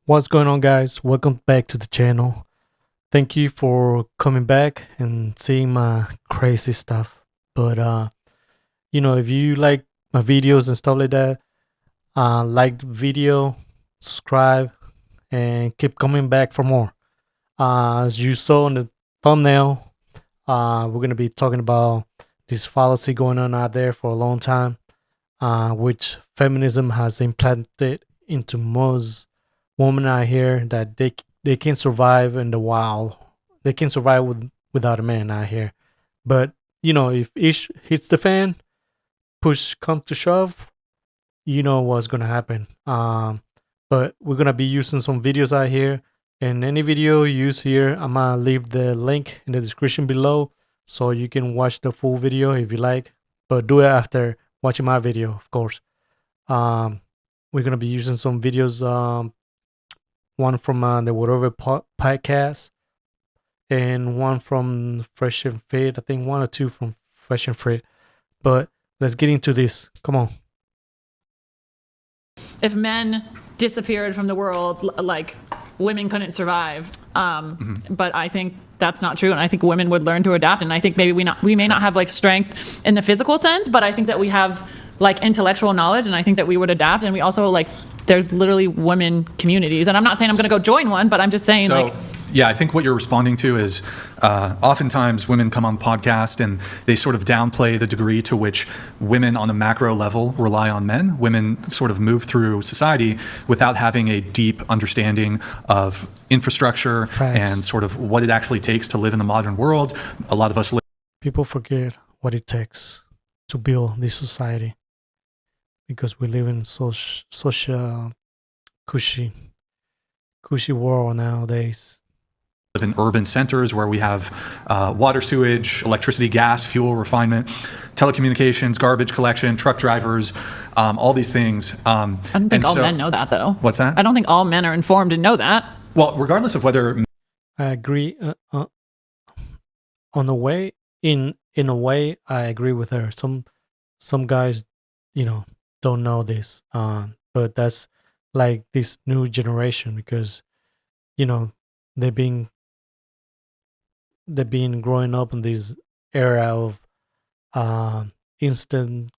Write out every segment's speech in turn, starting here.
What's going on, guys? Welcome back to the channel. Thank you for coming back and seeing my crazy stuff. But if you like my videos and stuff like that, like the video, subscribe, and keep coming back for more. As you saw in the thumbnail, we're gonna be talking about this fallacy going on out there for a long time, which feminism has implanted into most women out here that they can survive in the wild. They can survive without a man out here. But if ish hits the fan, push come to shove, you know what's gonna happen. But we're gonna be using some videos out here, and any video you use here, I'm gonna leave the link in the description below so you can watch the full video if you like. But do it after watching my video, of course. Um, we're gonna be using some videos. One from the Whatever podcast, and one from Fresh and Fit. I think one or two from Fresh and Fit. But let's get into this. Come on. If men disappeared from the world, like women couldn't survive. But I think that's not true, and I think women would learn to adapt. And I think maybe we may not have like strength in the physical sense, but I think that we have like intellectual knowledge, and I think that we would adapt. And we also like there's literally women communities, and I'm not saying I'm going to go join one, but I'm just saying Yeah, I think what you're responding to is oftentimes women come on the podcast and they sort of downplay the degree to which women on a macro level rely on men. Women sort of move through society without having a deep understanding of infrastructure and sort of what it actually takes to live in the modern world. A lot of us People forget what it takes to build this society because we live in such a cushy world nowadays. live in urban centers where we have water, sewage, electricity, gas, fuel refinement, telecommunications, garbage collection, truck drivers, all these things. I don't think all men know that, though. What's that? I don't think all men are informed and know that. Well, regardless of whether I agree. On the way, in a way, I agree with her. Some guys, don't know this. But that's like this new generation because, they've been growing up in this era of instant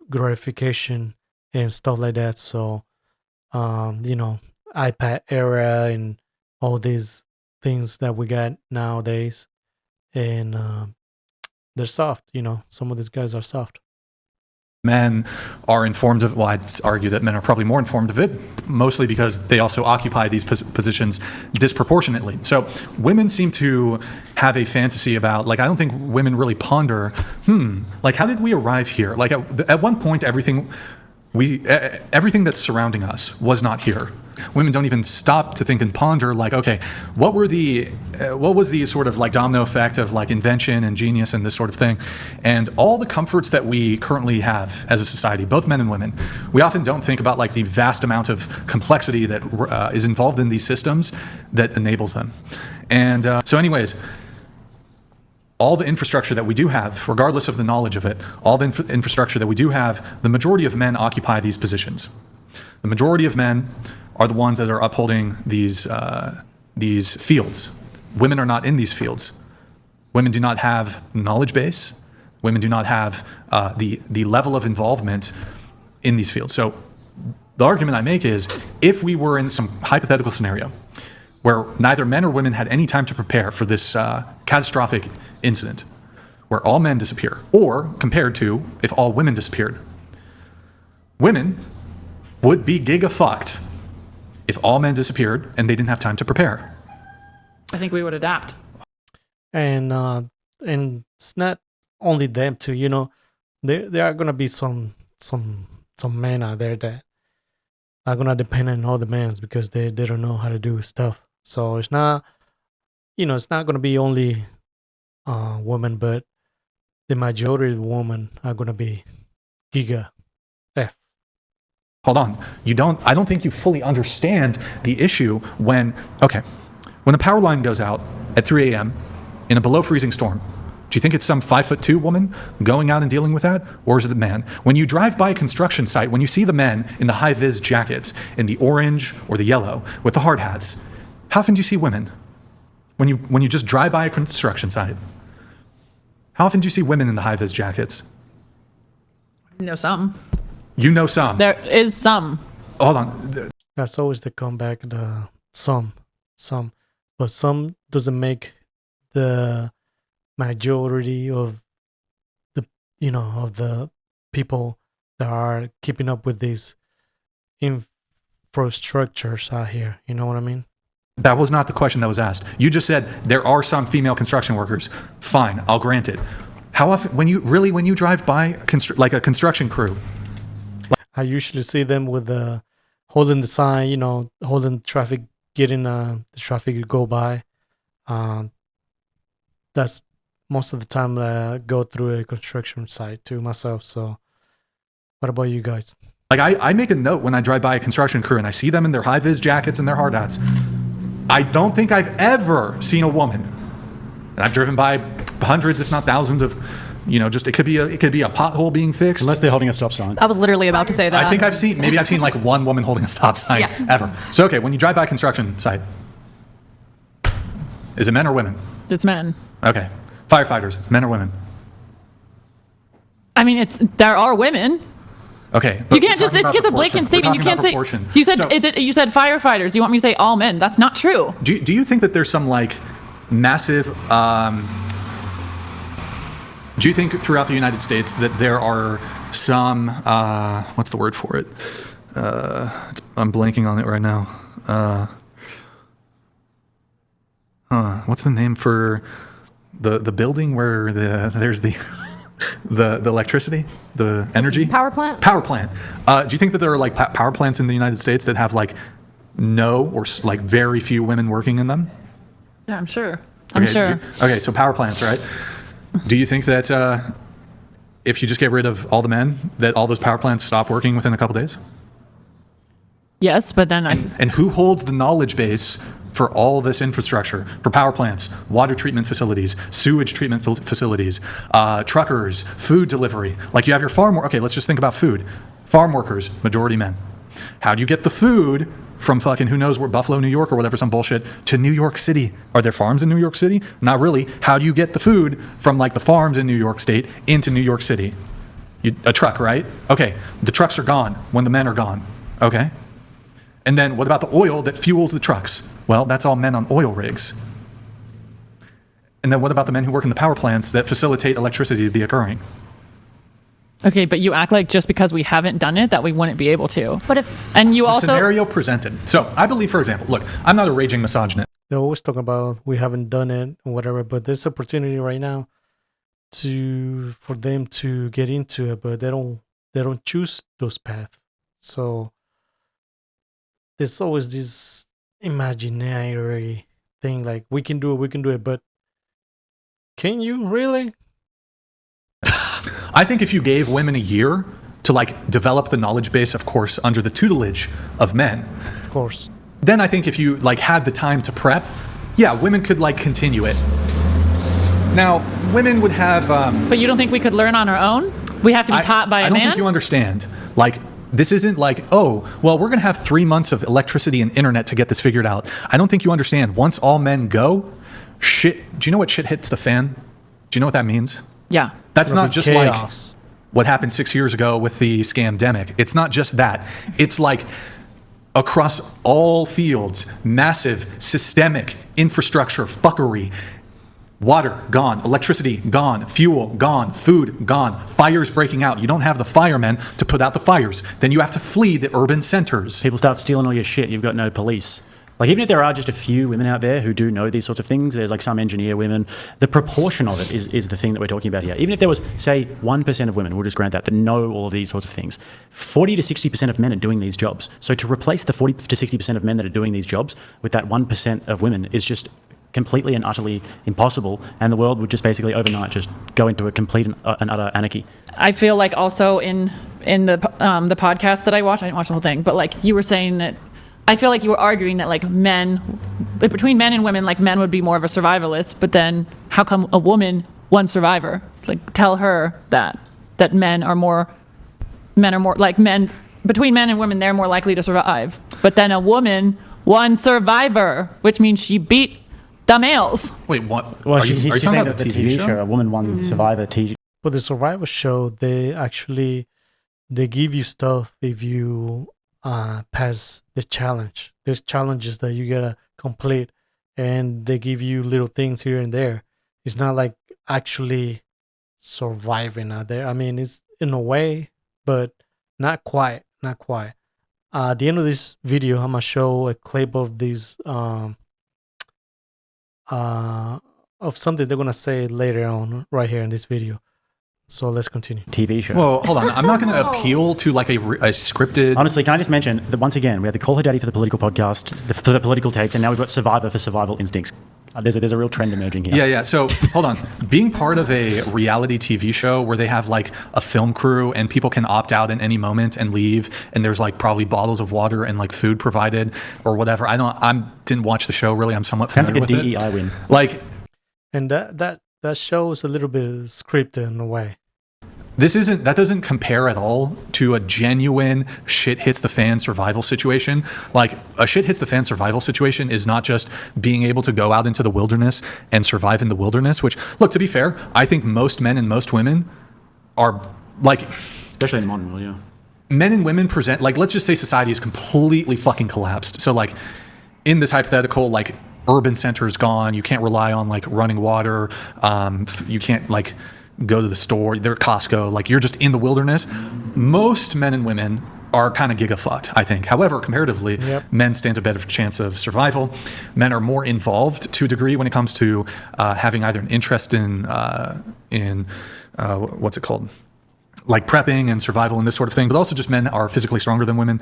gratification and stuff like that. So, iPad era and all these things that we got nowadays, and they're soft. Some of these guys are soft. men are informed of, well, I'd argue that men are probably more informed of it, mostly because they also occupy these positions disproportionately. So women seem to have a fantasy about, like, I don't think women really ponder, like, how did we arrive here? Like, at one point, everything that's surrounding us was not here. Women don't even stop to think and ponder, like, okay, what was the sort of like domino effect of like invention and genius and this sort of thing, and all the comforts that we currently have as a society, both men and women. We often don't think about like the vast amount of complexity that is involved in these systems that enables them. And so anyways, all the infrastructure that we do have, regardless of the knowledge of it, all the infrastructure that we do have, the majority of men occupy these positions. The majority of men are the ones that are upholding these fields. Women are not in these fields. Women do not have knowledge base. Women do not have the level of involvement in these fields. So the argument I make is, if we were in some hypothetical scenario where neither men or women had any time to prepare for this catastrophic incident, where all men disappear, or compared to if all women disappeared, women would be giga-fucked if all men disappeared and they didn't have time to prepare. I think we would adapt. And it's not only them too. There are gonna be some men out there that are gonna depend on other men because they don't know how to do stuff. So it's not gonna be only women, but the majority of women are gonna be giga F. Hold on. I don't think you fully understand the issue when a power line goes out at 3 a.m. in a below freezing storm, Do you think it's some 5'2" woman going out and dealing with that? Or is it the man? When you drive by a construction site, when you see the men in the high-vis jackets, in the orange or the yellow, with the hard hats, how often do you see women? When you just drive by a construction site, how often do you see women in the high-vis jackets? You know some. You know some. There is some. Hold on. That's always the comeback. The some, but some doesn't make the majority of the of the people that are keeping up with these infrastructures out here. You know what I mean? That was not the question that was asked. You just said there are some female construction workers. Fine, I'll grant it. How often, when you drive by like a construction crew? I usually see them with the holding the sign, holding traffic, getting the traffic to go by. That's most of the time that I go through a construction site to myself. So, what about you guys? Like I make a note when I drive by a construction crew and I see them in their high vis jackets and their hard hats. I don't think I've ever seen a woman, and I've driven by hundreds, if not thousands, of, just it could be a pothole being fixed. Unless they're holding a stop sign. I was literally about to say that. I think I've seen like one woman holding a stop sign ever. So okay, when you drive by a construction site, is it men or women? It's men. Okay, firefighters, men or women? I mean, there are women. Okay, You can't just, it's a blanket statement. You can't say, you said firefighters. You want me to say all men? That's not true. Do you think that there's some like massive, do you think throughout the United States that there are some, what's the word for it? I'm blanking on it right now. What's the name for the building where there's the electricity, the energy? Power plant? Power plant. Do you think that there are like power plants in the United States that have like no or like very few women working in them? Yeah, I'm sure. I'm sure. Okay, so power plants, right? Do you think that if you just get rid of all the men, that all those power plants stop working within a couple days? Yes, but then And who holds the knowledge base for all this infrastructure, for power plants, water treatment facilities, sewage treatment facilities, truckers, food delivery? Like you have your farm, okay, let's just think about food. Farm workers, majority men. How do you get the food from fucking who knows where, Buffalo, New York or whatever, some bullshit, to New York City? Are there farms in New York City? Not really. How do you get the food from like the farms in New York State into New York City? A truck, right? Okay, the trucks are gone when the men are gone, okay? And then what about the oil that fuels the trucks? Well, that's all men on oil rigs. And then what about the men who work in the power plants that facilitate electricity to be occurring? okay, but you act like just because we haven't done it that we wouldn't be able to. But if And you The also scenario presented. So I believe, for example, look, I'm not a raging misogynist. They always talk about we haven't done it or whatever, but there's opportunity right now for them to get into it, but they don't choose those paths. So there's always this imaginary thing like we can do it, but can you really? I think if you gave women a year to like develop the knowledge base, of course, under the tutelage of men, Of course. then I think if you like had the time to prep, yeah, women could like continue it. Now, women would have. But you don't think we could learn on our own? We have to be taught by I a don't man? think you understand. Like, this isn't like, oh, well, we're going to have 3 months of electricity and internet to get this figured out. I don't think you understand. Once all men go, shit. Do you know what shit hits the fan? Do you know what that means? Yeah. That's It'll not be just chaos. like what happened 6 years ago with the scamdemic. It's not just that. It's like across all fields, massive, systemic infrastructure fuckery. Water gone, electricity gone, fuel gone, food gone, fires breaking out. You don't have the firemen to put out the fires. Then you have to flee the urban centers. People start stealing all your shit. You've got no police. Like, even if there are just a few women out there who do know these sorts of things, there's like some engineer women, the proportion of it is the thing that we're talking about here. Even if there was, say, 1% of women, we'll just grant that know all of these sorts of things, 40 to 60% of men are doing these jobs. So to replace the 40 to 60% of men that are doing these jobs with that 1% of women is just completely and utterly impossible, and the world would just basically overnight just go into a complete and utter anarchy. I feel like also in the podcast that I watched, I didn't watch the whole thing, but like you were saying that, I feel like you were arguing that like between men and women, like men would be more of a survivalist, but then how come a woman one survivor. Like, tell her that men are more like men, between men and women, they're more likely to survive. But then a woman, one survivor, which means she beat the males. Wait, what? Well, are you she's talking saying about that the TV show, A Woman One Survivor TV. For the survival show, they give you stuff if you pass the challenge. There's challenges that you gotta complete, and they give you little things here and there. It's not like actually surviving out there. I mean, it's in a way, but not quite. At the end of this video, I'm gonna show a clip of these of something they're gonna say later on right here in this video. So let's continue. TV show. Well, hold on. I'm not going to appeal to like a scripted. Honestly, can I just mention that once again, we had the Call Her Daddy for the political podcast, for the political takes, and now we've got Survivor for survival instincts. There's a real trend emerging here. Yeah. So hold on. Being part of a reality TV show where they have like a film crew and people can opt out at any moment and leave, and there's like probably bottles of water and like food provided or whatever. I didn't watch the show really. I'm somewhat Sounds familiar like a with DEI it. win. Like, And that shows a little bit scripted in a way. that doesn't compare at all to a genuine shit hits the fan survival situation. Like, a shit hits the fan survival situation is not just being able to go out into the wilderness and survive in the wilderness, which, look, to be fair, I think most men and most women are like, Especially in the modern world, yeah. men and women present, like, let's just say society is completely fucking collapsed. So like in this hypothetical, like, urban center is gone, you can't rely on like running water, you can't like go to the store, they're at Costco, like you're just in the wilderness. Most men and women are kind of giga-fucked, I think. However, comparatively, men stand a better chance of survival. Men are more involved to a degree when it comes to having either an interest in what's it called? Like prepping and survival and this sort of thing, but also just men are physically stronger than women.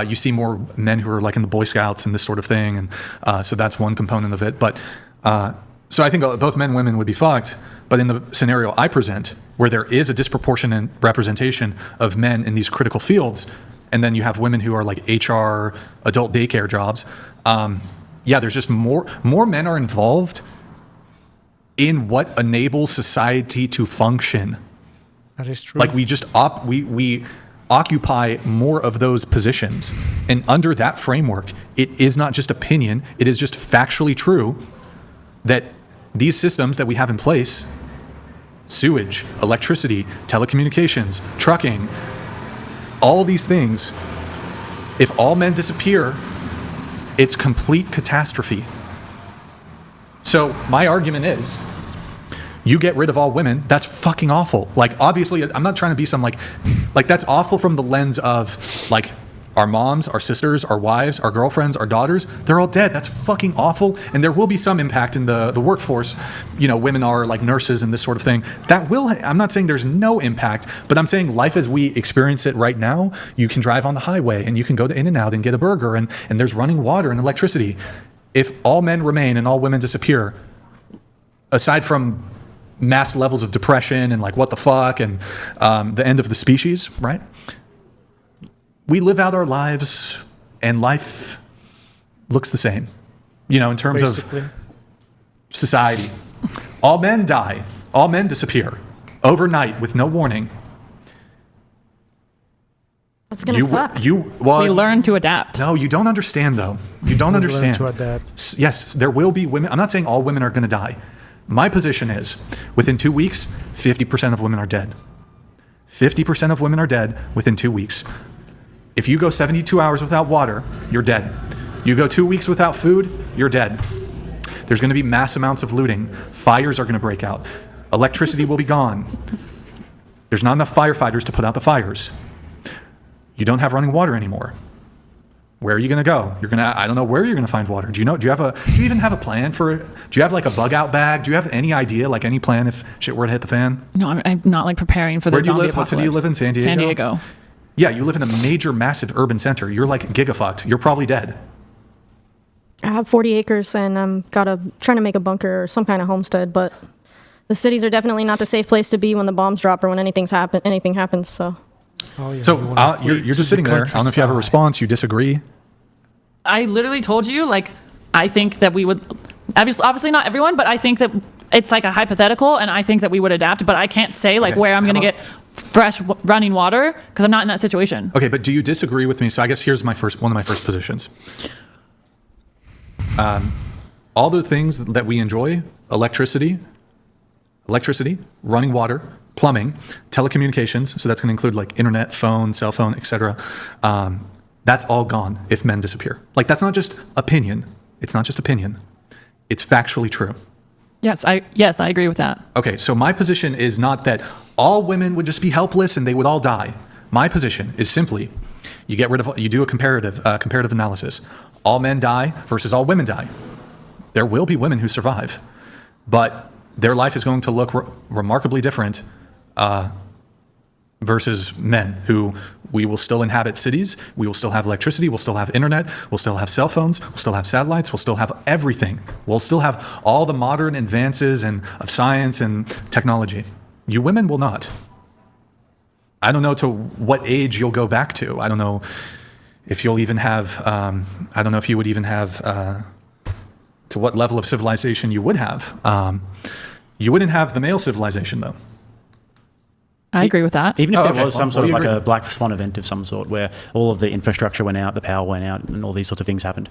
You see more men who are like in the Boy Scouts and this sort of thing. And so that's one component of it. But so I think both men and women would be fucked. But in the scenario I present, where there is a disproportionate representation of men in these critical fields, and then you have women who are like HR, adult daycare jobs, there's just more men are involved in what enables society to function. That is true. Like we just we occupy more of those positions, and under that framework, it is not just opinion; it is just factually true that these systems that we have in place, sewage, electricity, telecommunications, trucking, all these things, if all men disappear, it's complete catastrophe. So my argument is, you get rid of all women, that's fucking awful. Like, obviously, I'm not trying to be some like that's awful from the lens of like our moms, our sisters, our wives, our girlfriends, our daughters, they're all dead. That's fucking awful. And there will be some impact in the workforce. You know, women are like nurses and this sort of thing. That will, I'm not saying there's no impact, but I'm saying life as we experience it right now, you can drive on the highway and you can go to In-N-Out and get a burger and there's running water and electricity. If all men remain and all women disappear, aside from mass levels of depression and like what the fuck and the end of the species, right? We live out our lives and life looks the same, you know, in terms Basically. of society. All men die, all men disappear overnight with no warning. That's gonna suck. We learn to adapt. No, you don't understand though. You don't understand. Learn to adapt. Yes, there will be women. I'm not saying all women are going to die. My position is within 2 weeks, 50% of women are dead. 50% of women are dead within 2 weeks. If you go 72 hours without water, you're dead. You go 2 weeks without food, you're dead. There's going to be mass amounts of looting. Fires are going to break out. Electricity will be gone. There's not enough firefighters to put out the fires. You don't have running water anymore. Where are you going to go? I don't know where you're going to find water. Do you even have a plan for it? Do you have like a bug out bag? Do you have any idea, like any plan if shit were to hit the fan? No, I'm not like preparing for the Where do you zombie live? What city do you live in? San Diego? San Diego. Yeah, you live in a major, massive urban center. You're like gigafucked. You're probably dead. I have 40 acres and I'm trying to make a bunker or some kind of homestead, but the cities are definitely not the safe place to be when the bombs drop or when anything happens. So. Oh, yeah, So you wanna you're flee just to sitting the there. I don't know if you have a countryside. response. You disagree. I literally told you, like, I think that we would, obviously not everyone, but I think that it's like a hypothetical, and I think that we would adapt, but I can't say like Okay, where I'm how going to about- get fresh running water because I'm not in that situation. Okay, but do you disagree with me? So I guess here's one of my first positions. All the things that we enjoy, electricity, running water, plumbing, telecommunications, so that's going to include like internet, phone, cell phone, etc. That's all gone if men disappear. Like, that's not just opinion. It's not just opinion. It's factually true. Yes, I agree with that. Okay, so my position is not that all women would just be helpless and they would all die. My position is simply you do a comparative analysis. All men die versus all women die. There will be women who survive, but their life is going to look remarkably different versus men who we will still inhabit cities, we will still have electricity, we'll still have internet, we'll still have cell phones, we'll still have satellites, we'll still have everything. We'll still have all the modern advances of science and technology. You women will not. I don't know to what age you'll go back to. I don't know if you'll even have, I don't know if you would even have, to what level of civilization you would have. You wouldn't have the male civilization, though. I agree with that. Even if there okay. was some Well, sort of you like agree. a black swan event of some sort where all of the infrastructure went out, the power went out, and all these sorts of things happened,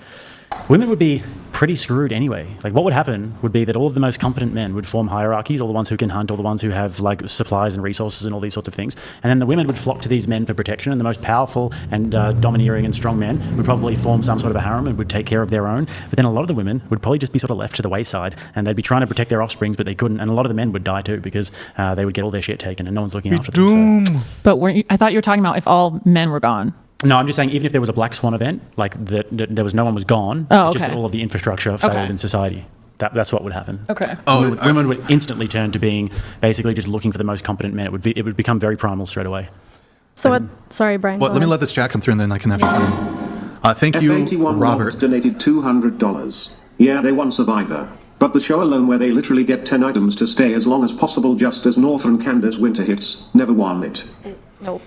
women would be pretty screwed anyway. Like, what would happen would be that all of the most competent men would form hierarchies, all the ones who can hunt, all the ones who have like supplies and resources and all these sorts of things. And then the women would flock to these men for protection, and the most powerful and domineering and strong men would probably form some sort of a harem and would take care of their own. But then a lot of the women would probably just be sort of left to the wayside, and they'd be trying to protect their offsprings, but they couldn't. And a lot of the men would die too because they would get all their shit taken, and no one's looking after them. So. But I thought you were talking about if all men were gone. No, I'm just saying, even if there was a black swan event, like that there was no one was gone, Oh, it's just okay. that all of the infrastructure failed Okay. in society. That's what would happen. Okay. Women would instantly turn to being basically just looking for the most competent men. It would become very primal straight away. So sorry, Brian. Well, go let me ahead. let this chat come through, and then I can have thank you, F81 Robert. Robert donated $200. Yeah, they want Survivor. But the show alone where they literally get 10 items to stay as long as possible just as Northern Canada's winter hits, never won it. Nope.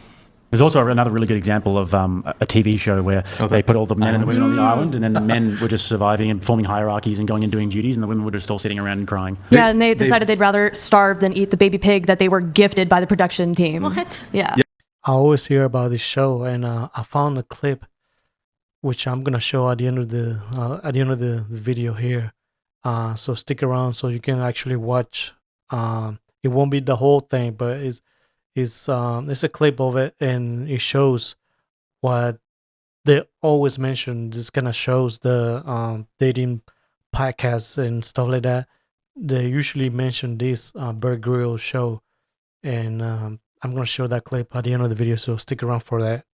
There's also another really good example of a TV show where they put all the men and the women on the island, and then the men were just surviving and forming hierarchies and going and doing duties, and the women were just all sitting around and crying. Yeah, and they decided they'd rather starve than eat the baby pig that they were gifted by the production team. What? Yeah. I always hear about this show, and I found a clip, which I'm gonna show at the end of the video here. So stick around so you can actually watch. It won't be the whole thing, but it's a clip of it, and it shows what they always mention. This kind of shows the dating podcasts and stuff like that. They usually mention this Bear Grylls show, and I'm gonna show that clip at the end of the video. So stick around for that.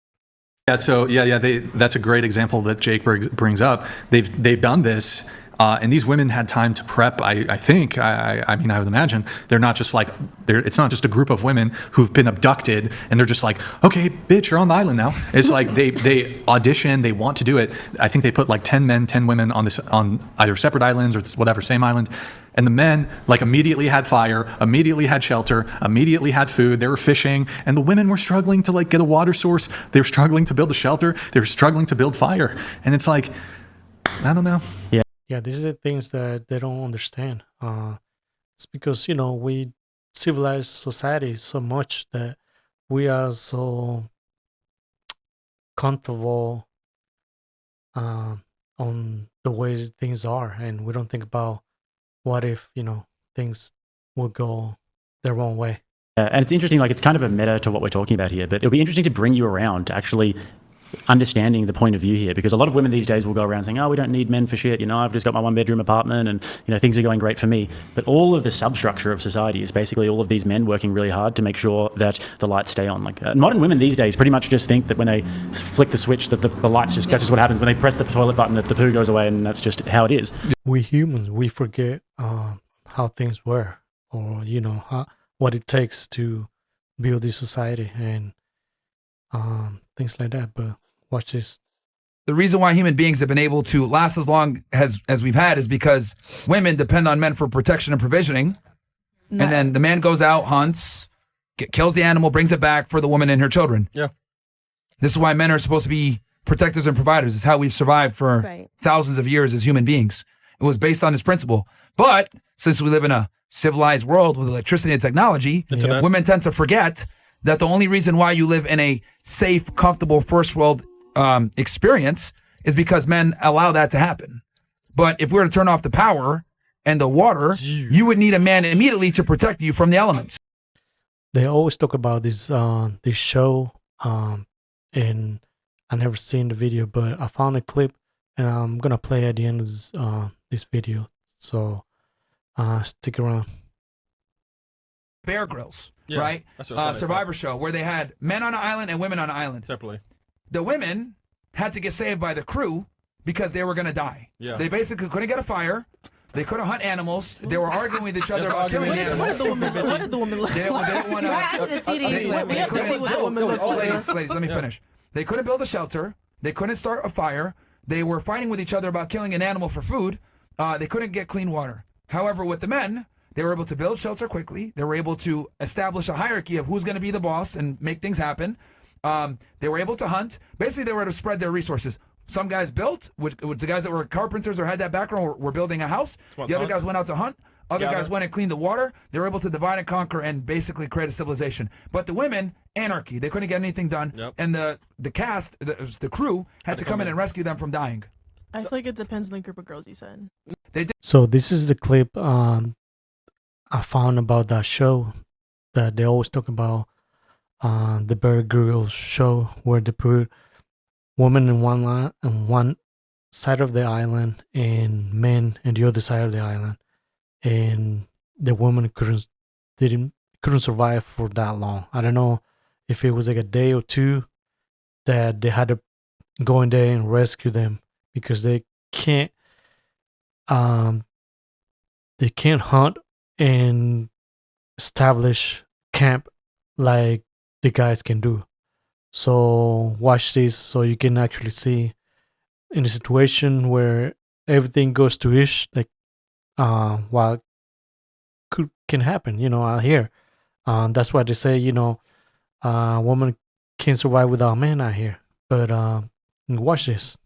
Yeah, so that's a great example that Jake brings up. They've done this, and these women had time to prep. I think. I mean, I would imagine they're not just like it's not just a group of women who've been abducted and they're just like, okay, bitch, you're on the island now. It's like they audition, they want to do it. I think they put like 10 men, 10 women on either separate islands or whatever, same island. And the men like immediately had fire, immediately had shelter, immediately had food. They were fishing, and the women were struggling to like get a water source. They were struggling to build a shelter. They were struggling to build fire. And it's like, I don't know. Yeah, these are things that they don't understand. It's because we civilize society so much that we are so comfortable on the ways things are, and we don't think about what if things will go the wrong way. And it's interesting, like it's kind of a meta to what we're talking about here, but it'll be interesting to bring you around to actually understanding the point of view here, because a lot of women these days will go around saying, oh, we don't need men for shit, I've just got my 1-bedroom apartment and things are going great for me. But all of the substructure of society is basically all of these men working really hard to make sure that the lights stay on. Like modern women these days pretty much just think that when they flick the switch that the lights just, that's just what happens. When they press the toilet button that the poo goes away, and that's just how it is. We humans, we forget how things were, or what it takes to build this society and things like that. But watch this. The reason why human beings have been able to last as long as we've had is because women depend on men for protection and provisioning. And then the man goes out, hunts, kills the animal, brings it back for the woman and her children. Yeah. This is why men are supposed to be protectors and providers. It's how we've survived for Right. thousands of years as human beings. It was based on this principle. But since we live in a civilized world with electricity and technology, Internet. women tend to forget that the only reason why you live in a safe, comfortable first world experience is because men allow that to happen. But if we were to turn off the power and the water, you would need a man immediately to protect you from the elements. They always talk about this show, and I never seen the video, but I found a clip, and I'm gonna play at the end of this video. So stick around. Bear Grylls, Yeah, right? that's what I was trying to Survivor show where they had men on an island and women on an island. Separately. The women had to get saved by the crew because they were going to die. Yeah. They basically couldn't get a fire. They couldn't hunt animals. They were arguing with each other They're about killing arguing with animals. What did the woman look They didn't want We have to see these women. We have to see what the woman looks like. Ladies, let me finish. They couldn't build a shelter. They couldn't start a fire. They were fighting with each other about killing an animal for food. They couldn't get clean water. However, with the men, they were able to build shelter quickly. They were able to establish a hierarchy of who's going to be the boss and make things happen. They were able to hunt. Basically, they were able to spread their resources. Some guys built, with the guys that were carpenters or had that background were building a house. The other guys went out to hunt. Other guys went and cleaned the water. They were able to divide and conquer and basically create a civilization. But the women, anarchy. They couldn't get anything done. Yep. And the cast, the crew, had to come in and rescue them from dying. I feel like it depends on the group of girls you said. So this is the clip I found about that show that they always talk about, the Bear Grylls show, where they put women in one side of the island and men in the other side of the island, and the woman couldn't survive for that long. I don't know if it was like a day or two that they had to go in there and rescue them because they can't hunt and establish camp like the guys can do. So watch this so you can actually see in a situation where everything goes to ish, like what can happen, out here. That's why they say, woman can't survive without a man out here. But watch this.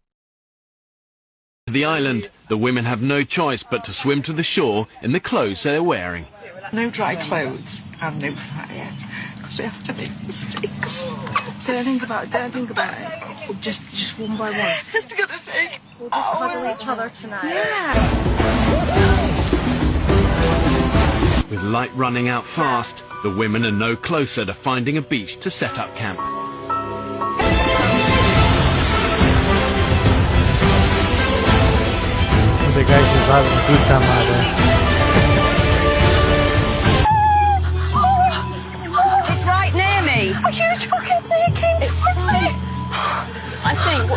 The island, the women have no choice but to swim to the shore in the clothes they're wearing. No dry clothes and no fire, because we have to make mistakes. Don't think about it. Just one by one. It's gonna take. We'll just cuddle each other tonight. With light running out fast, the women are no closer to finding a beach to set up camp. The guys just having a good time out there. It's right near me. A huge fucking snake came towards me. I think.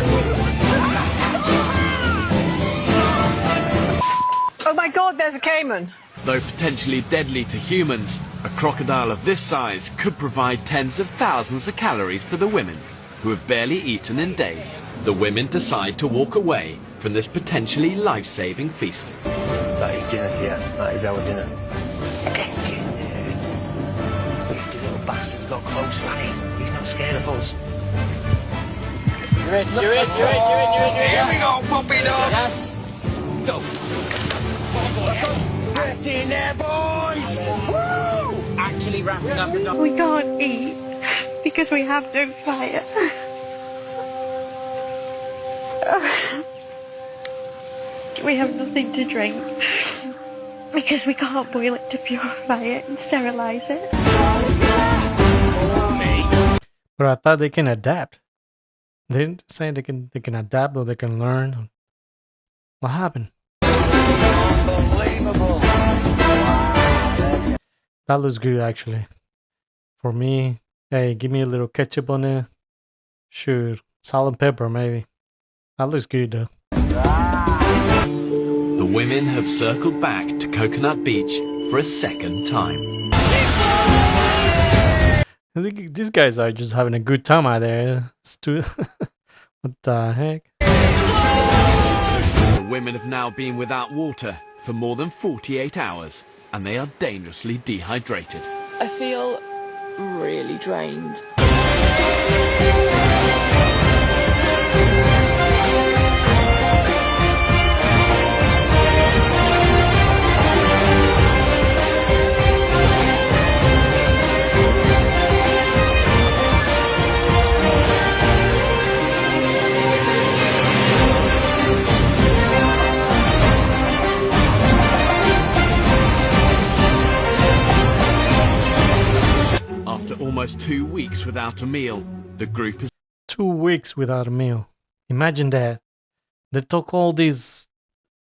Oh my God, there's a caiman. Though potentially deadly to humans, a crocodile of this size could provide tens of thousands of calories for the women, who have barely eaten in days. The women decide to walk away from this potentially life-saving feast. That is dinner here. That is our dinner. The little bastard's got close, Fanny. He's not scared of us. You're in. Here we go, puppy dog. Yes. Go. Get in there, boys. Woo! Actually wrapping up the dog. We can't eat because we have no fire. We have nothing to drink because we can't boil it to purify it and sterilize it. But I thought they can adapt. They didn't say they can adapt or they can learn. What happened? Unbelievable. That looks good actually. For me, hey, give me a little ketchup on it. Sure, salt and pepper maybe. That looks good though. The women have circled back to Coconut Beach for a second time. I think these guys are just having a good time out there. What the heck? The women have now been without water for more than 48 hours, and they are dangerously dehydrated. I feel really drained. almost 2 weeks without a meal. The group has 2 weeks without a meal. Imagine that. They talk all these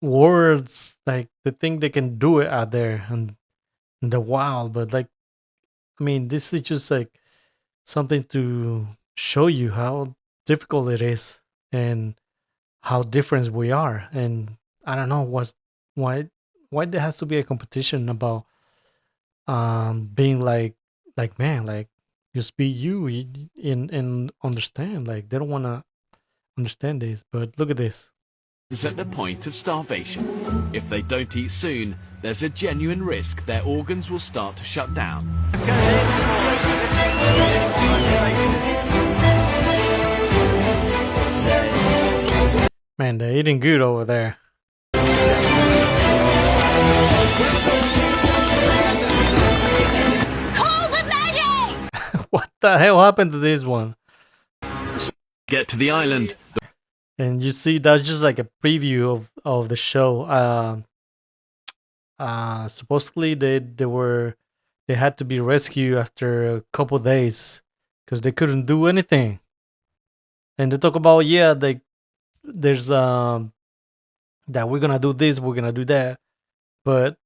words, like they think they can do it out there and in the wild, but like, I mean, this is just like something to show you how difficult it is and how different we are. And I don't know why there has to be a competition about being like man, like just be you and understand. Like they don't want to understand this, but look at this. at the point of starvation. If they don't eat soon, there's a genuine risk their organs will start to shut down. Man, they're eating good over there. Call the medic! What the hell happened to this one? Get to the island. And you see, that's just like a preview of the show. Supposedly they had to be rescued after a couple days because they couldn't do anything. And they talk about there's that we're gonna do this, we're gonna do that, but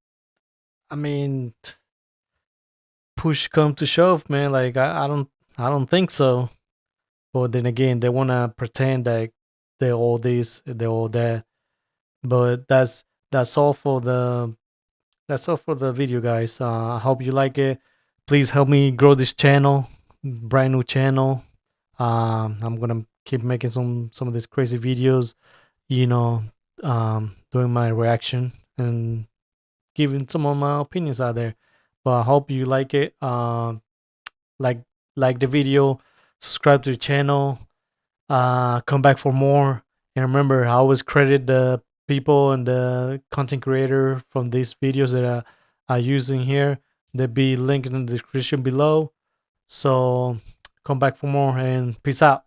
I mean, push come to shove, man. Like I don't think so. But then again, they wanna pretend like they're all this, they're all that. But that's all for the video, guys. I hope you like it. Please help me grow this channel, brand new channel. I'm gonna keep making some of these crazy videos, doing my reaction and giving some of my opinions out there. But I hope you like it. Like the video, subscribe to the channel, come back for more. And remember, I always credit the people and the content creator from these videos that are using here. They'll be linked in the description below. So come back for more and peace out.